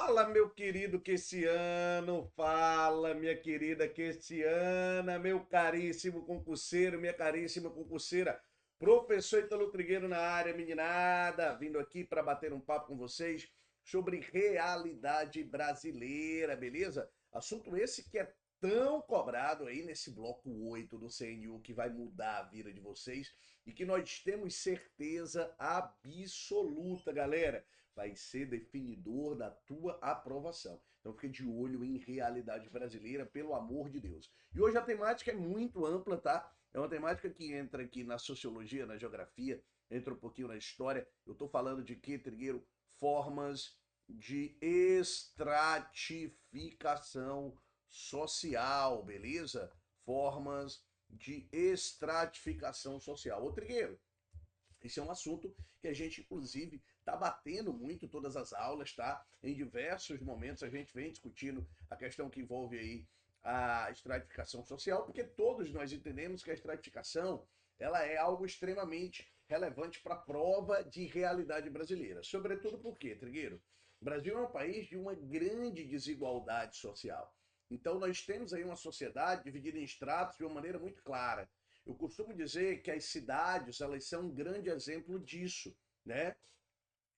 Fala, meu querido Queciano, fala, minha querida Queciana, meu caríssimo concurseiro, minha caríssima concurseira, professor Ítalo Trigueiro na área, meninada, vindo aqui para bater um papo com vocês sobre realidade brasileira, beleza? Assunto esse que é tão cobrado aí nesse bloco 8 do CNU, que vai mudar a vida de vocês e que nós temos certeza absoluta, galera, vai ser definidor da tua aprovação. Então fica de olho em realidade brasileira, pelo amor de Deus. E hoje a temática é muito ampla, tá? É uma temática que entra aqui na sociologia, na geografia, entra um pouquinho na história. Eu tô falando de quê, Trigueiro? Formas de estratificação social, beleza? Formas de estratificação social. Ô, Trigueiro, esse é um assunto que a gente, inclusive, está batendo muito todas as aulas, tá? Em diversos momentos a gente vem discutindo a questão que envolve aí a estratificação social, porque todos nós entendemos que a estratificação ela é algo extremamente relevante para a prova de realidade brasileira. Sobretudo porque, Trigueiro, o Brasil é um país de uma grande desigualdade social. Então nós temos aí uma sociedade dividida em estratos de uma maneira muito clara. Eu costumo dizer que as cidades, elas são um grande exemplo disso, né?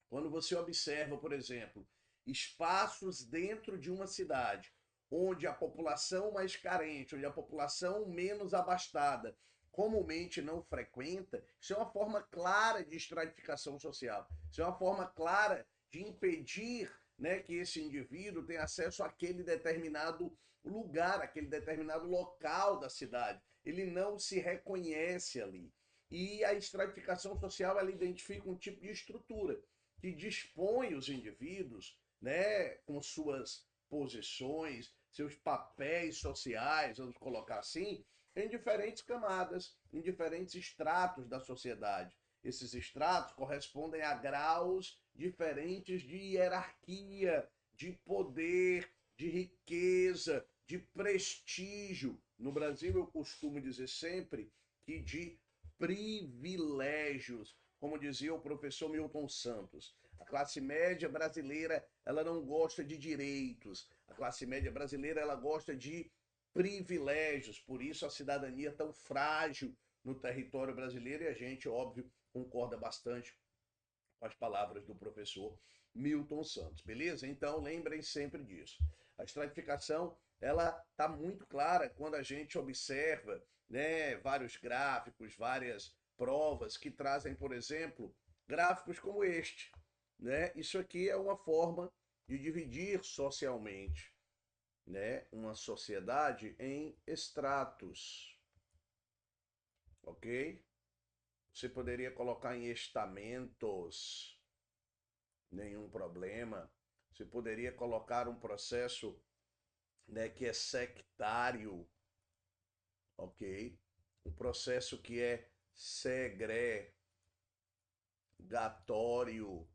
Quando você observa, por exemplo, espaços dentro de uma cidade, onde a população mais carente, onde a população menos abastada comumente não frequenta, isso é uma forma clara de estratificação social. Isso é uma forma clara de impedir, né, que esse indivíduo tenha acesso àquele determinado lugar, aquele determinado local da cidade. Ele não se reconhece ali. E a estratificação social ela identifica um tipo de estrutura que dispõe os indivíduos, né, com suas posições, seus papéis sociais, vamos colocar assim, em diferentes camadas, em diferentes estratos da sociedade. Esses estratos correspondem a graus diferentes de hierarquia, de poder, de riqueza, de prestígio. No Brasil, eu costumo dizer sempre que de privilégios, como dizia o professor Milton Santos. A classe média brasileira, ela não gosta de direitos. A classe média brasileira, ela gosta de privilégios. Por isso a cidadania é tão frágil no território brasileiro e a gente, óbvio, concorda bastante com as palavras do professor Milton Santos, beleza? Então lembrem sempre disso. A estratificação ela está muito clara quando a gente observa, né, vários gráficos, várias provas que trazem, por exemplo, gráficos como este, né? Isso aqui é uma forma de dividir socialmente, né, uma sociedade em estratos, ok? Você poderia colocar em estamentos, nenhum problema. Você poderia colocar um processo, né, que é sectário, ok? Um processo que é segregatório.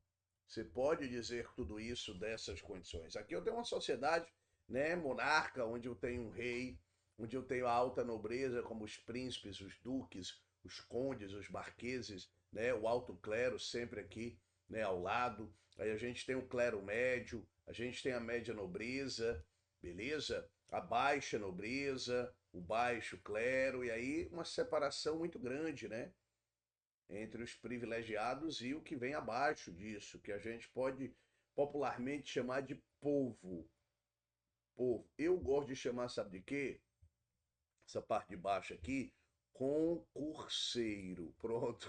Você pode dizer tudo isso dessas condições. Aqui eu tenho uma sociedade, né, monarca, onde eu tenho um rei, onde eu tenho a alta nobreza, como os príncipes, os duques, os condes, os marqueses, né, o alto clero sempre aqui, né, ao lado. Aí a gente tem o clero médio, a gente tem a média nobreza, beleza? A baixa nobreza, o baixo clero, e aí uma separação muito grande, né? Entre os privilegiados e o que vem abaixo disso, que a gente pode popularmente chamar de povo. Povo. Eu gosto de chamar, sabe de quê? Essa parte de baixo aqui, concurseiro. Pronto.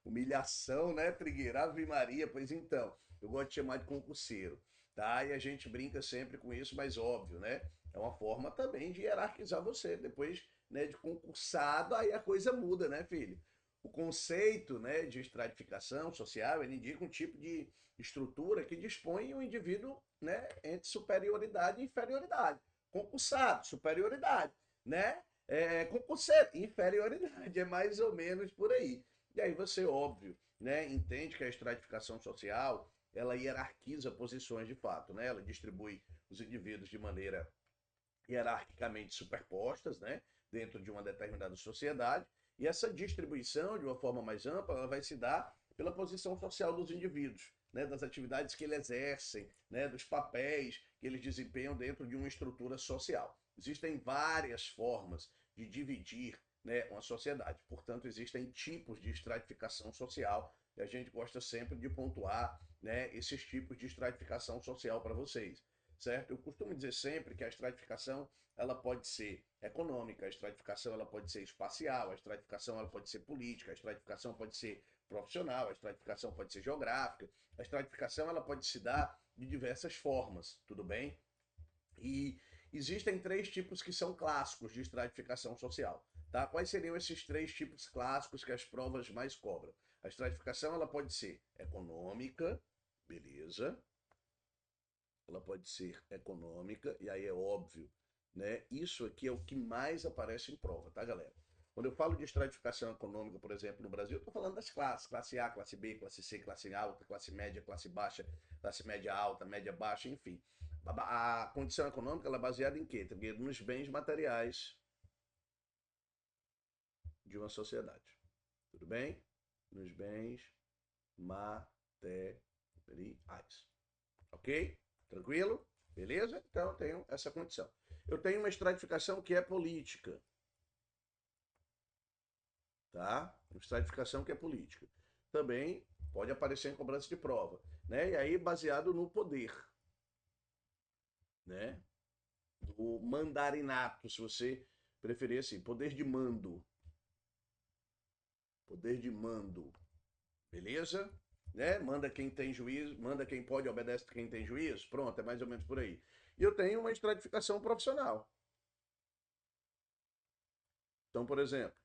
Humilhação, né, Trigueira? Ave Maria, pois então, eu gosto de chamar de concurseiro, tá? E a gente brinca sempre com isso, mas óbvio, né? É uma forma também de hierarquizar você. Depois, né, de concursado, aí a coisa muda, né, filho? O conceito, né, de estratificação social, ele indica um tipo de estrutura que dispõe o indivíduo, né, entre superioridade e inferioridade. Concursado, superioridade, né? Concurseiro, inferioridade, é mais ou menos por aí. E aí você, óbvio, né, entende que a estratificação social, ela hierarquiza posições de fato, né? Ela distribui os indivíduos de maneira hierarquicamente superpostas, né, dentro de uma determinada sociedade, e essa distribuição, de uma forma mais ampla, ela vai se dar pela posição social dos indivíduos. né, das atividades que eles exercem, né, dos papéis que eles desempenham dentro de uma estrutura social. Existem várias formas de dividir, né, uma sociedade. Portanto, existem tipos de estratificação social e a gente gosta sempre de pontuar, né, esses tipos de estratificação social para vocês, certo? Eu costumo dizer sempre que a estratificação ela pode ser econômica, a estratificação ela pode ser espacial, a estratificação ela pode ser política, a estratificação pode ser profissional, a estratificação pode ser geográfica, a estratificação ela pode se dar de diversas formas, tudo bem? E existem três tipos que são clássicos de estratificação social. Tá? Quais seriam esses três tipos clássicos que as provas mais cobram? A estratificação ela pode ser econômica, beleza? Ela pode ser econômica, e aí é óbvio, né? Isso aqui é o que mais aparece em prova, tá, galera? Quando eu falo de estratificação econômica, por exemplo, no Brasil, eu estou falando das classes, classe A, classe B, classe C, classe alta, classe média, classe baixa, classe média alta, média baixa, enfim. A condição econômica ela é baseada em quê? Nos bens materiais de uma sociedade. Tudo bem? Nos bens materiais. Ok? Tranquilo? Beleza? Então eu tenho essa condição. Eu tenho uma estratificação que é política. Tá? Uma estratificação que é política. Também pode aparecer em cobrança de prova. Né? E aí baseado no poder. Né? Do mandarinato, se você preferir assim. Poder de mando. Poder de mando. Beleza? Né? Manda quem tem juízo, manda quem pode, obedece quem tem juízo. Pronto, é mais ou menos por aí. E eu tenho uma estratificação profissional. Então, por exemplo,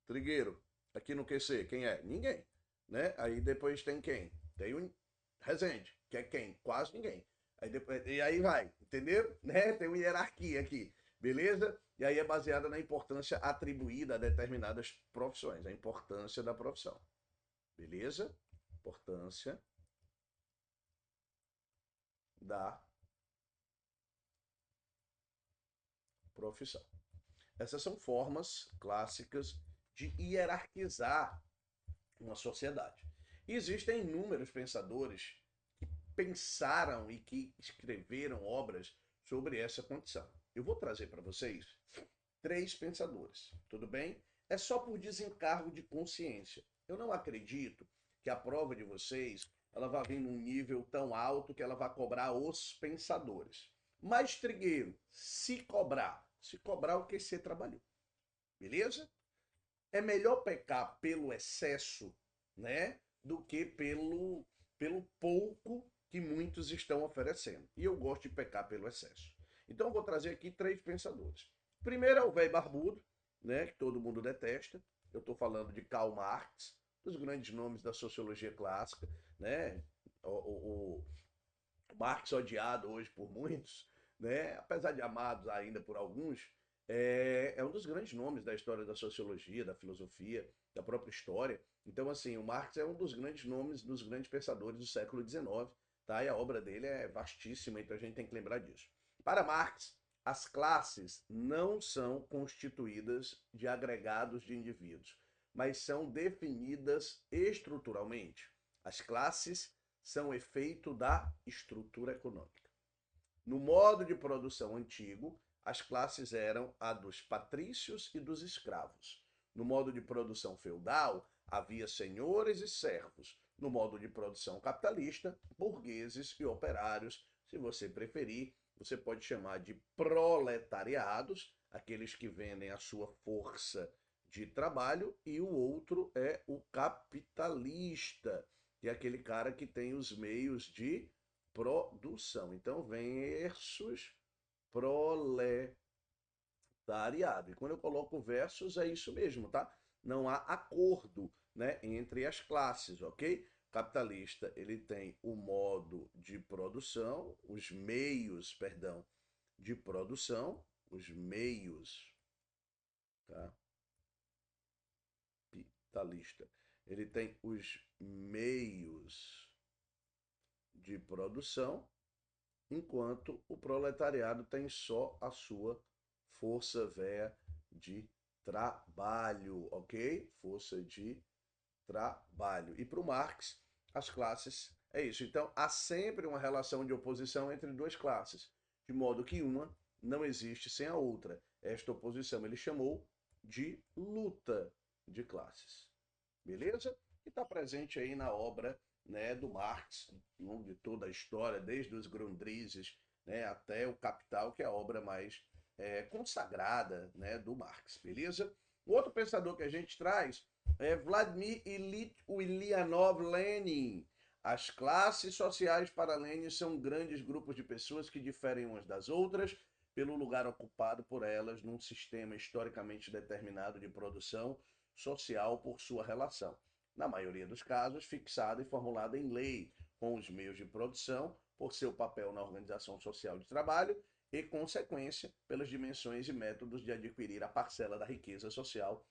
Trigueiro, aqui no QC, quem é? Ninguém. Né? Aí depois tem quem? Tem o Rezende, que é quem? Quase ninguém. Aí depois, e aí vai, entendeu? Né? Tem uma hierarquia aqui, beleza? E aí é baseada na importância atribuída a determinadas profissões, a importância da profissão. Beleza? Importância da profissão. Essas são formas clássicas de hierarquizar uma sociedade. E existem inúmeros pensadores que pensaram e que escreveram obras sobre essa condição. Eu vou trazer para vocês três pensadores, tudo bem? É só por desencargo de consciência. Eu não acredito que a prova de vocês ela vá vir num nível tão alto que ela vá cobrar os pensadores. Mas, Trigueiro, se cobrar o que você trabalhou, beleza? É melhor pecar pelo excesso, né, do que pelo pouco que muitos estão oferecendo. E eu gosto de pecar pelo excesso. Então eu vou trazer aqui três pensadores. Primeiro é o velho barbudo, né, que todo mundo detesta. Eu estou falando de Karl Marx, dos grandes nomes da sociologia clássica, né? O Marx odiado hoje por muitos, né? Apesar de amados ainda por alguns, é um dos grandes nomes da história da sociologia, da filosofia, da própria história. Então, assim, o Marx é um dos grandes nomes, dos grandes pensadores do século XIX, tá? E a obra dele é vastíssima, então a gente tem que lembrar disso. Para Marx, as classes não são constituídas de agregados de indivíduos, mas são definidas estruturalmente. As classes são efeito da estrutura econômica. No modo de produção antigo, as classes eram a dos patrícios e dos escravos. No modo de produção feudal, havia senhores e servos. No modo de produção capitalista, burgueses e operários. Se você preferir, você pode chamar de proletariados, aqueles que vendem a sua força de trabalho, e o outro é o capitalista, que é aquele cara que tem os meios de produção. Então, versus proletariado. E quando eu coloco versus, é isso mesmo, tá? Não há acordo, né, entre as classes, ok? Capitalista, ele tem o modo de produção, os meios, perdão, de produção, os meios, tá? Capitalista. Ele tem os meios de produção, enquanto o proletariado tem só a sua força véia de trabalho, ok? Força de trabalho. E para o Marx, as classes É isso. Então, há sempre uma relação de oposição entre duas classes, de modo que uma não existe sem a outra. Esta oposição ele chamou de luta de classes. Beleza? E está presente aí na obra, né, do Marx, ao longo de toda a história, desde os Grundrisses, né, até o Capital, que é a obra mais consagrada, né, do Marx. Beleza? O outro pensador que a gente traz é Vladimir Ilyich Ulyanov Lenin. As classes sociais para Lenin são grandes grupos de pessoas que diferem umas das outras pelo lugar ocupado por elas num sistema historicamente determinado de produção social por sua relação, na maioria dos casos fixada e formulada em lei, com os meios de produção, por seu papel na organização social de trabalho e consequência pelas dimensões e métodos de adquirir a parcela da riqueza social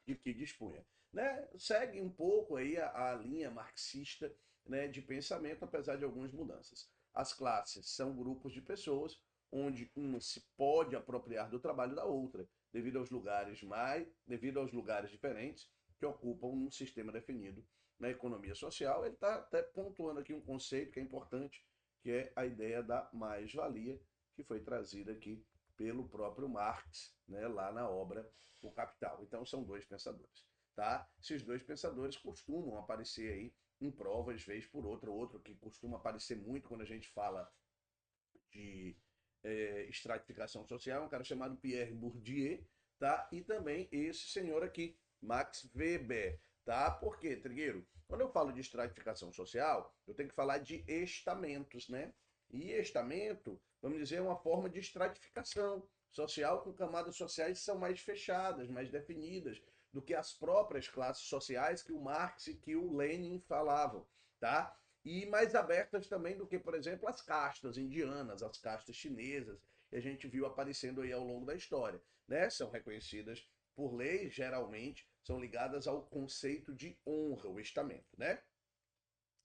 de que dispunha. Né? Segue um pouco aí a linha marxista, né, de pensamento, apesar de algumas mudanças. As classes são grupos de pessoas onde uma se pode apropriar do trabalho da outra, devido aos lugares diferentes que ocupam um sistema definido na economia social. Ele está até pontuando aqui um conceito que é importante, que é a ideia da mais-valia, que foi trazida aqui pelo próprio Marx, né, lá na obra O Capital. Então são dois pensadores, tá? Esses dois pensadores costumam aparecer aí em provas, vez por outra, outro que costuma aparecer muito quando a gente fala de estratificação social, é um cara chamado Pierre Bourdieu, tá? E também esse senhor aqui, Max Weber, tá? Por quê, Trigueiro? Quando eu falo de estratificação social, eu tenho que falar de estamentos, né? E estamento, vamos dizer, é uma forma de estratificação social com camadas sociais que são mais fechadas, mais definidas do que as próprias classes sociais que o Marx e que o Lenin falavam, tá? E mais abertas também do que, por exemplo, as castas indianas, as castas chinesas, que a gente viu aparecendo aí ao longo da história, né? São reconhecidas por lei, geralmente são ligadas ao conceito de honra, o estamento, né?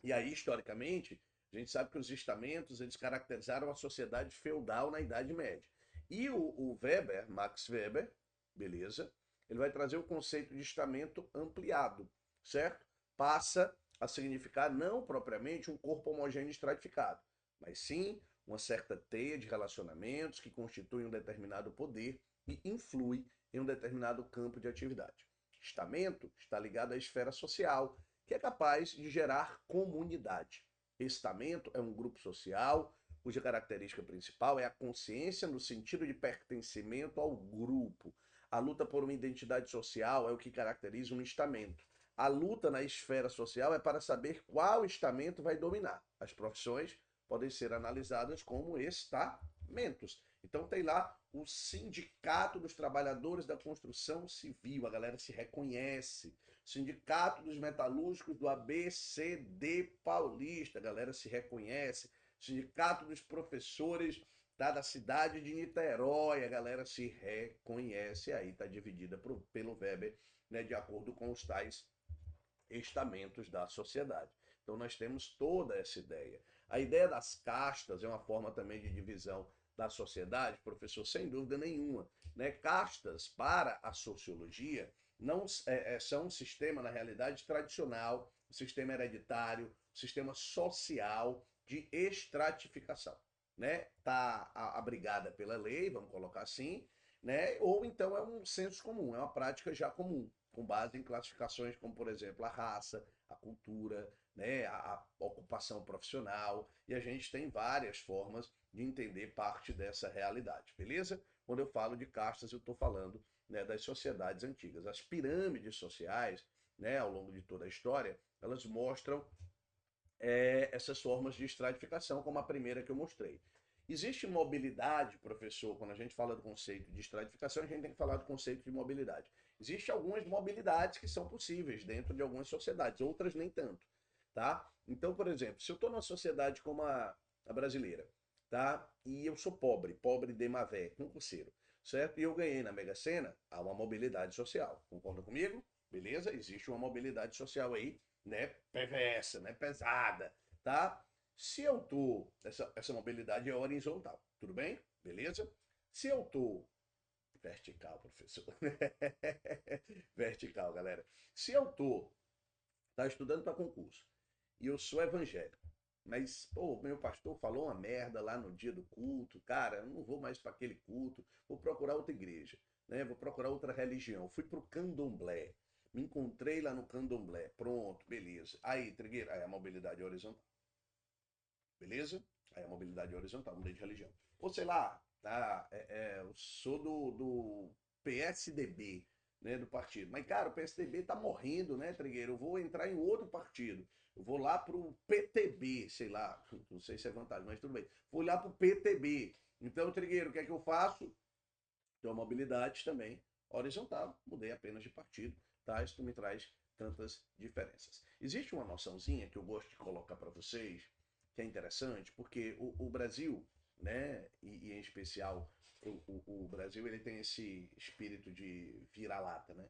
E aí, historicamente, a gente sabe que os estamentos, eles caracterizaram a sociedade feudal na Idade Média. E o Weber, Max Weber, beleza, ele vai trazer o conceito de estamento ampliado, certo? Passa a significar não propriamente um corpo homogêneo estratificado, mas sim uma certa teia de relacionamentos que constituem um determinado poder e influi em um determinado campo de atividade. Estamento está ligado à esfera social, que é capaz de gerar comunidade. Estamento é um grupo social cuja característica principal é a consciência no sentido de pertencimento ao grupo. A luta por uma identidade social é o que caracteriza um estamento. A luta na esfera social é para saber qual estamento vai dominar. As profissões podem ser analisadas como estamentos. Então tem lá o Sindicato dos Trabalhadores da Construção Civil, a galera se reconhece. Sindicato dos Metalúrgicos do ABCD Paulista, a galera se reconhece. Sindicato dos Professores da cidade de Niterói, a galera se reconhece. Aí está dividida pelo Weber, né, de acordo com os tais estamentos da sociedade. Então nós temos toda essa ideia. A ideia das castas é uma forma também de divisão da sociedade, professor, sem dúvida nenhuma. Né? Castas, para a sociologia, não são um sistema, na realidade, tradicional, um sistema hereditário, um sistema social de estratificação. Né? Está abrigada pela lei, vamos colocar assim, né? Ou então é um senso comum, é uma prática já comum, com base em classificações como, por exemplo, a raça, a cultura, né, a ocupação profissional, e a gente tem várias formas de entender parte dessa realidade, beleza? Quando eu falo de castas, eu estou falando, né, das sociedades antigas. As pirâmides sociais, né, ao longo de toda a história, elas mostram essas formas de estratificação, como a primeira que eu mostrei. Existe mobilidade, professor, quando a gente fala do conceito de estratificação, a gente tem que falar do conceito de mobilidade. Existem algumas mobilidades que são possíveis dentro de algumas sociedades, outras nem tanto, tá? Então, por exemplo, se eu estou numa sociedade como a brasileira, tá? E eu sou pobre, pobre de Mavé, concurseiro, certo? E eu ganhei na Mega Sena, há uma mobilidade social. Concorda comigo? Beleza? Existe uma mobilidade social aí, né? PVS, né? Pesada, tá? Se eu tô, essa mobilidade é horizontal, tudo bem? Beleza? Se eu tô vertical, professor. Vertical, galera. Se eu tô, tá estudando para concurso e eu sou evangélico. Mas, pô, meu pastor falou uma merda lá no dia do culto. Cara, eu não vou mais para aquele culto. Vou procurar outra igreja, né? Vou procurar outra religião. Fui pro candomblé. Me encontrei lá no candomblé. Pronto, beleza. Aí, Trigueiro, aí a mobilidade é horizontal. Beleza? Aí a mobilidade é horizontal, mudei de religião. Ou sei lá, tá, eu sou do PSDB, né, do partido. Mas, cara, o PSDB tá morrendo, né, Trigueiro? Eu vou entrar em outro partido. Eu vou lá pro PTB, sei lá, não sei se é vantagem, mas tudo bem. Vou lá pro PTB. Então, Trigueiro, o que é que eu faço? Tenho a mobilidade também horizontal, mudei apenas de partido, tá? Isso me traz tantas diferenças. Existe uma noçãozinha que eu gosto de colocar para vocês, que é interessante, porque o Brasil, né, e em especial o Brasil, ele tem esse espírito de vira-lata, né?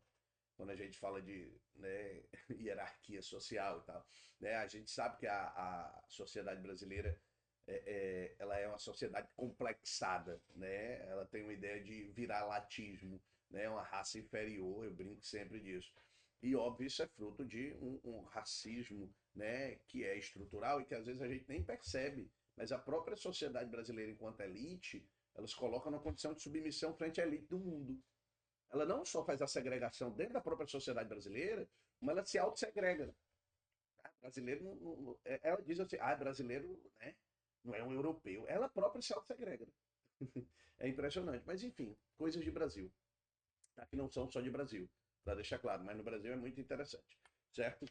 Quando a gente fala de, né, hierarquia social e tal, né, a gente sabe que a sociedade brasileira ela é uma sociedade complexada, né? Ela tem uma ideia de viralatismo, né? Uma raça inferior, eu brinco sempre disso. E óbvio, isso é fruto de um racismo, né? Que é estrutural e que às vezes a gente nem percebe. Mas a própria sociedade brasileira, enquanto elite, elas colocam na condição de submissão frente à elite do mundo. Ela não só faz a segregação dentro da própria sociedade brasileira, como ela se auto-segrega. Brasileiro ela diz assim, brasileiro, né, não é um europeu. Ela própria se auto-segrega. É impressionante. Mas enfim, coisas de Brasil. Tá? Que não são só de Brasil, para deixar claro, mas no Brasil é muito interessante. Certo?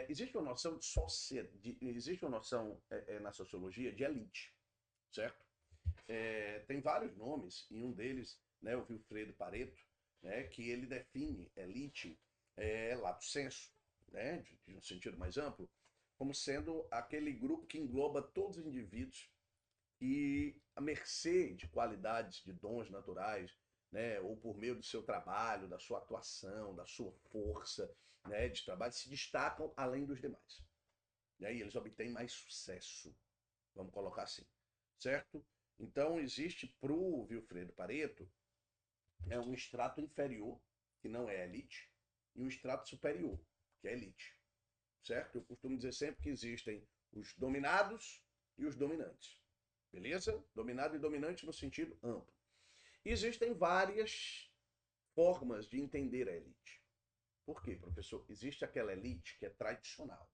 Existe uma noção de sociedade, existe uma noção na sociologia de elite, certo? Tem vários nomes, e um deles, né, o Wilfredo Pareto, né, que ele define elite lato sensu, né, de um sentido mais amplo, como sendo aquele grupo que engloba todos os indivíduos e, à mercê de qualidades, de dons naturais, né, ou por meio do seu trabalho, da sua atuação, da sua força, né, de trabalho, se destacam além dos demais. Né, e eles obtêm mais sucesso, vamos colocar assim, certo? Então, existe para o Wilfredo Pareto um extrato inferior, que não é elite, e um extrato superior, que é elite, certo? Eu costumo dizer sempre que existem os dominados e os dominantes, beleza? Dominado e dominante no sentido amplo. E existem várias formas de entender a elite. Por quê, professor? Existe aquela elite que é tradicional,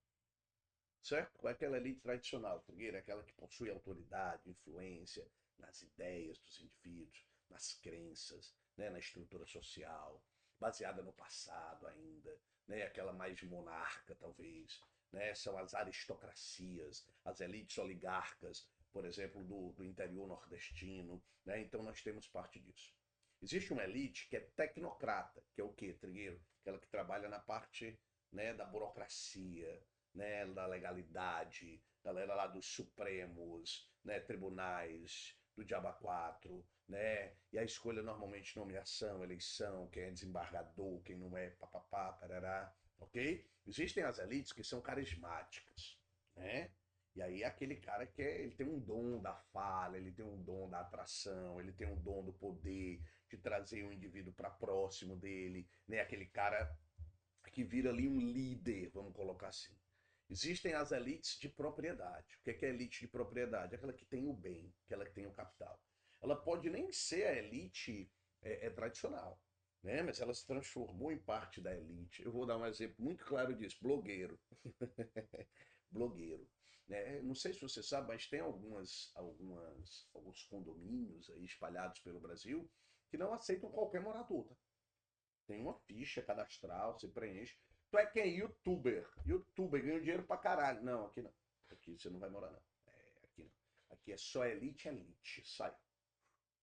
certo? Qual é aquela elite tradicional, Trigueira? Aquela que possui autoridade, influência nas ideias dos indivíduos, nas crenças, né, na estrutura social, baseada no passado ainda, né, aquela mais monarca, talvez. Né, são as aristocracias, as elites oligarcas, por exemplo, do interior nordestino. Né, então nós temos parte disso. Existe uma elite que é tecnocrata, que é o quê, Trigueiro? Aquela que trabalha na parte, né, da burocracia, né, da legalidade, galera lá dos Supremos, né, tribunais, do Diaba 4, né, e a escolha normalmente nomeação, eleição, quem é desembargador, quem não é, papapá, parará, ok? Existem as elites que são carismáticas, né? E aí aquele cara que ele tem um dom da fala, ele tem um dom da atração, ele tem um dom do poder de trazer o indivíduo para próximo dele, né? Aquele cara que vira ali um líder, vamos colocar assim. Existem as elites de propriedade. O que é elite de propriedade? Aquela que tem o bem, aquela que tem o capital. Ela pode nem ser a elite tradicional, né? Mas ela se transformou em parte da elite. Eu vou dar um exemplo muito claro disso: blogueiro. Blogueiro. Né? Não sei se você sabe, mas tem alguns condomínios aí espalhados pelo Brasil que não aceitam qualquer morador. Tá? Tem uma ficha cadastral, você preenche. Tu é quem? Youtuber. Youtuber, ganha dinheiro pra caralho. Não, aqui não. Aqui você não vai morar, não. Aqui não. Aqui é só elite, elite. Sai.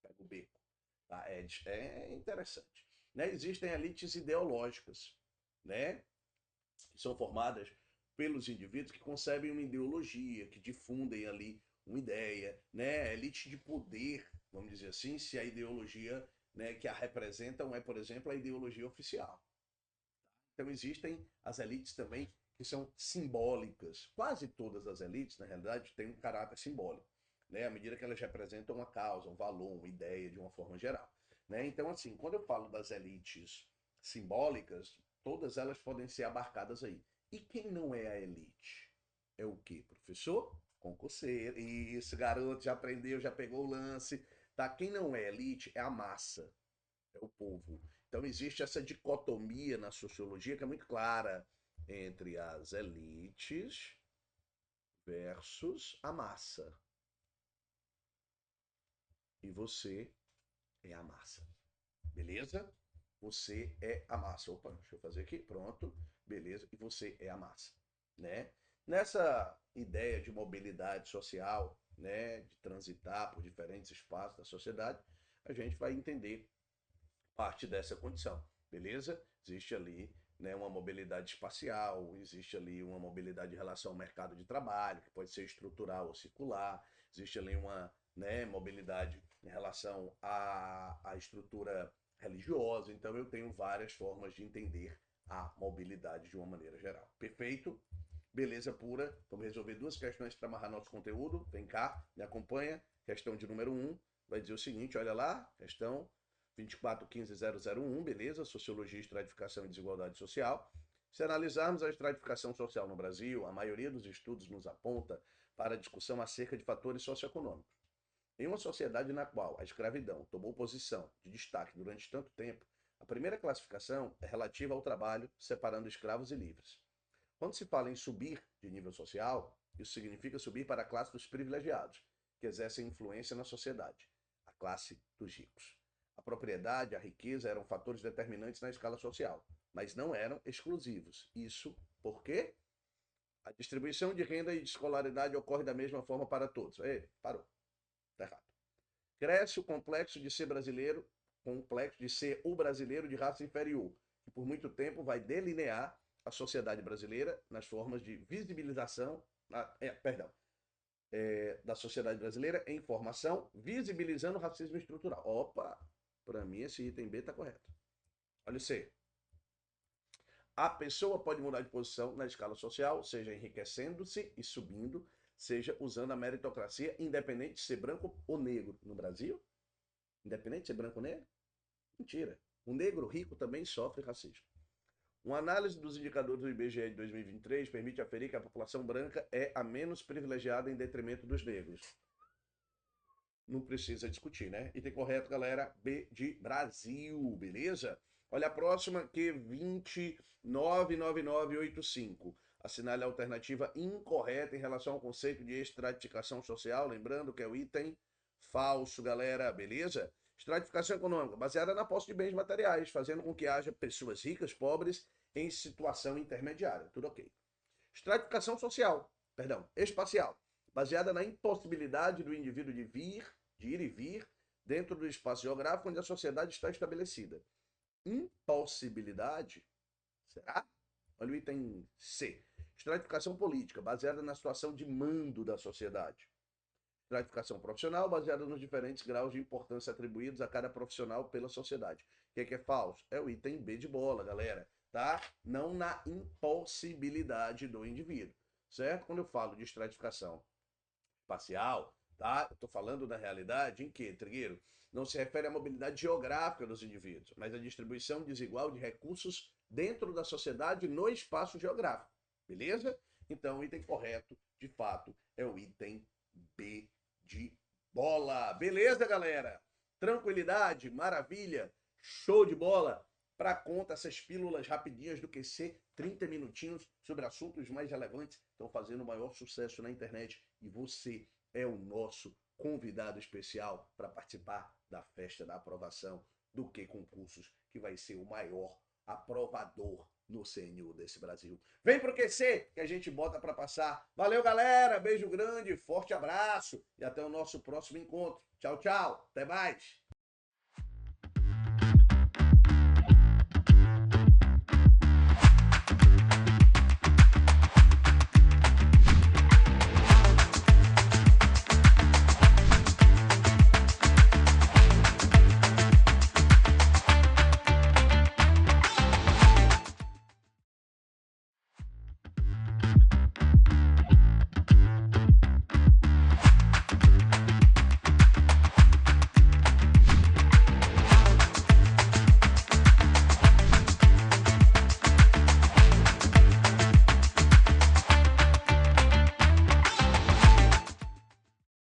Pega o beco. Tá? É interessante. Né? Existem elites ideológicas, né? Que são formadas pelos indivíduos que concebem uma ideologia, que difundem ali uma ideia, né? Elite de poder, vamos dizer assim, se a ideologia, né, que a representam é, por exemplo, a ideologia oficial. Então existem as elites também que são simbólicas. Quase todas as elites, na realidade, têm um caráter simbólico, né? À medida que elas representam uma causa, um valor, uma ideia de uma forma geral. Né? Então, assim, quando eu falo das elites simbólicas, todas elas podem ser abarcadas aí. E quem não é a elite? é o quê, professor? Concurseiro. Isso, garoto, já aprendeu, já pegou o lance. Tá? Quem não é elite é a massa, é o povo. Então existe essa dicotomia na sociologia que é muito clara entre as elites versus a massa. E você é a massa. Beleza? Você é a massa. Opa, deixa eu fazer aqui. Pronto. Beleza. E você é a massa, né? Nessa ideia de mobilidade social, né, de transitar por diferentes espaços da sociedade, a gente vai entender parte dessa condição, beleza? Existe ali, né, uma mobilidade espacial, existe ali uma mobilidade em relação ao mercado de trabalho, que pode ser estrutural ou circular, existe ali uma, né, mobilidade em relação à estrutura religiosa, então eu tenho várias formas de entender a mobilidade de uma maneira geral. Perfeito? Beleza pura. Vamos resolver duas questões para amarrar nosso conteúdo. Vem cá, me acompanha. Questão de número 1 vai dizer o seguinte, olha lá, questão 2415001, beleza? Sociologia, estratificação e desigualdade social. Se analisarmos a estratificação social no Brasil, a maioria dos estudos nos aponta para a discussão acerca de fatores socioeconômicos. Em uma sociedade na qual a escravidão tomou posição de destaque durante tanto tempo, a primeira classificação é relativa ao trabalho, separando escravos e livres. Quando se fala em subir de nível social, isso significa subir para a classe dos privilegiados, que exercem influência na sociedade, a classe dos ricos. A propriedade, a riqueza eram fatores determinantes na escala social, mas não eram exclusivos. Isso porque a distribuição de renda e de escolaridade ocorre da mesma forma para todos. Ei, parou. Está errado. Cresce o complexo de ser brasileiro, complexo de ser o brasileiro de raça inferior, que por muito tempo vai delinear a sociedade brasileira nas formas de visibilização, da sociedade brasileira em formação, visibilizando o racismo estrutural. Opa, para mim esse item B está correto. Olha o C. A pessoa pode mudar de posição na escala social, seja enriquecendo-se e subindo, seja usando a meritocracia, independente de ser branco ou negro. No Brasil, independente de ser branco ou negro? Mentira. O negro rico também sofre racismo. Uma análise dos indicadores do IBGE de 2023 permite aferir que a população branca é a menos privilegiada em detrimento dos negros. Não precisa discutir, né? Item correto, galera. B de Brasil, beleza? Olha a próxima, Q299985. Assinale a alternativa incorreta em relação ao conceito de estratificação social. Lembrando que é o item falso, galera, beleza? Estratificação econômica, baseada na posse de bens materiais, fazendo com que haja pessoas ricas, pobres, em situação intermediária. Tudo ok. Estratificação social, espacial, baseada na impossibilidade do indivíduo de ir e vir dentro do espaço geográfico onde a sociedade está estabelecida. Impossibilidade? Será? Olha o item C. Estratificação política, baseada na situação de mando da sociedade. Estratificação profissional, baseada nos diferentes graus de importância atribuídos a cada profissional pela sociedade. O que é falso? É o item B de bola, galera. Tá? Não na impossibilidade do indivíduo. Certo? Quando eu falo de estratificação espacial, tá? Eu estou falando da realidade em que, Trigueiro? Não se refere à mobilidade geográfica dos indivíduos, mas à distribuição desigual de recursos dentro da sociedade no espaço geográfico. Beleza? Então, o item correto, de fato, é o item B de bola. Beleza, galera? Tranquilidade, maravilha, show de bola. Para conta, essas pílulas rapidinhas do QC, 30 minutinhos sobre assuntos mais relevantes, estão fazendo o maior sucesso na internet e você é o nosso convidado especial para participar da festa da aprovação do Que Concursos, que vai ser o maior aprovador no CNU desse Brasil. Vem pro QC que a gente bota para passar. Valeu, galera. Beijo grande, forte abraço e até o nosso próximo encontro. Tchau, tchau. Até mais.